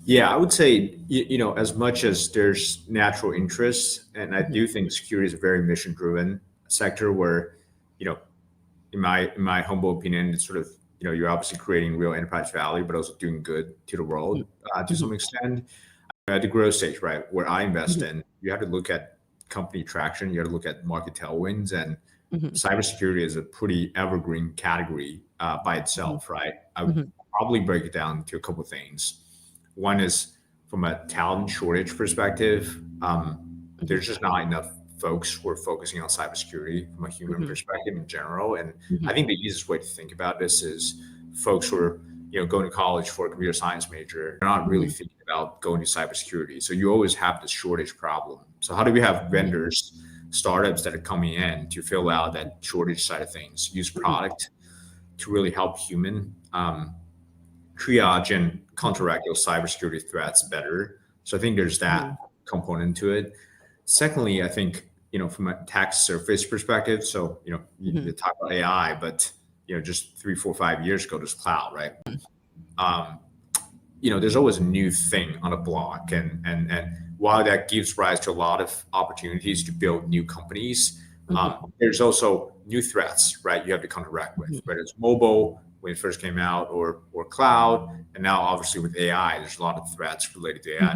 Yeah, I would say, as much as there's natural interest, and I Mhm, do think security is a very mission driven sector where, you know, in my humble opinion, it's sort of, you're obviously creating real enterprise value, but also doing good to the mhm, world to mhm, some extent. At the growth stage, right, where I invest mhm, in, you have to look at company traction, you have to look at market tailwinds, and mhm, cybersecurity is a pretty evergreen category by mhm, itself, right? I would mhm, probably break it down to a couple of things. One is from a talent shortage perspective, mhm, there's just not enough folks who are focusing on cybersecurity from a human mhm, perspective in general. And I mhm, think the easiest way to think about this is folks who are, going to college for a computer science major, they're not really mhm, thinking about going to cybersecurity. So you always have this shortage problem. So how do we have mhm, vendors, startups that are coming in to fill out that shortage side of things, use mhm, product to really help human triage and mhm, counteract those cybersecurity threats better. So I think there's mhm, that component to it. Secondly, I think, from a attack surface perspective, so, you mhm, talk about AI, but, just 3, 4, 5 years ago, there's cloud, right? Um, there's always a new thing on a block. And while that gives rise to a lot of opportunities to build new companies, mhm, there's also new threats, right? You have to counteract with, mhm, whether it's mobile when it first came out or cloud. And now obviously with AI, there's a lot of threats related to AI. mhm.